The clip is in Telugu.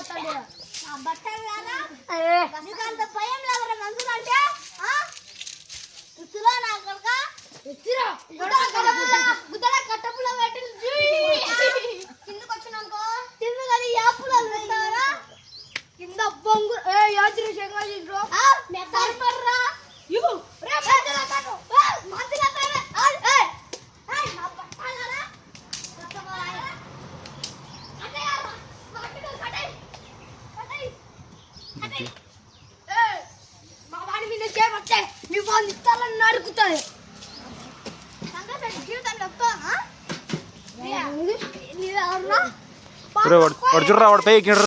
బట్టలు రాదా నీకంత భయం లేవరా మనుషులు అంటే ఇస్తురా నా కొడుక ఇచ్చిరా గుద్దల కట్టపుల పెట్టి కిందకు వచ్చినానుకో తిన్ను కానీ యాపులాలు పెట్టారా కింద బొంగు యాత్రి శంగాజీరో మెత్తర్రా ఇవ్వు రే మెత్తల కాటు మందిల తావే నా పట్టాలరా కట్టమాయ అటయారా మాటలు కటై మా వాడి మీద చేయవచ్చే మీ వాళ్ళు ఇస్తాలని నరుకుతాయి సంగతి జీవితంలో చెప్తా వాడు చూడరా వాడు పైకి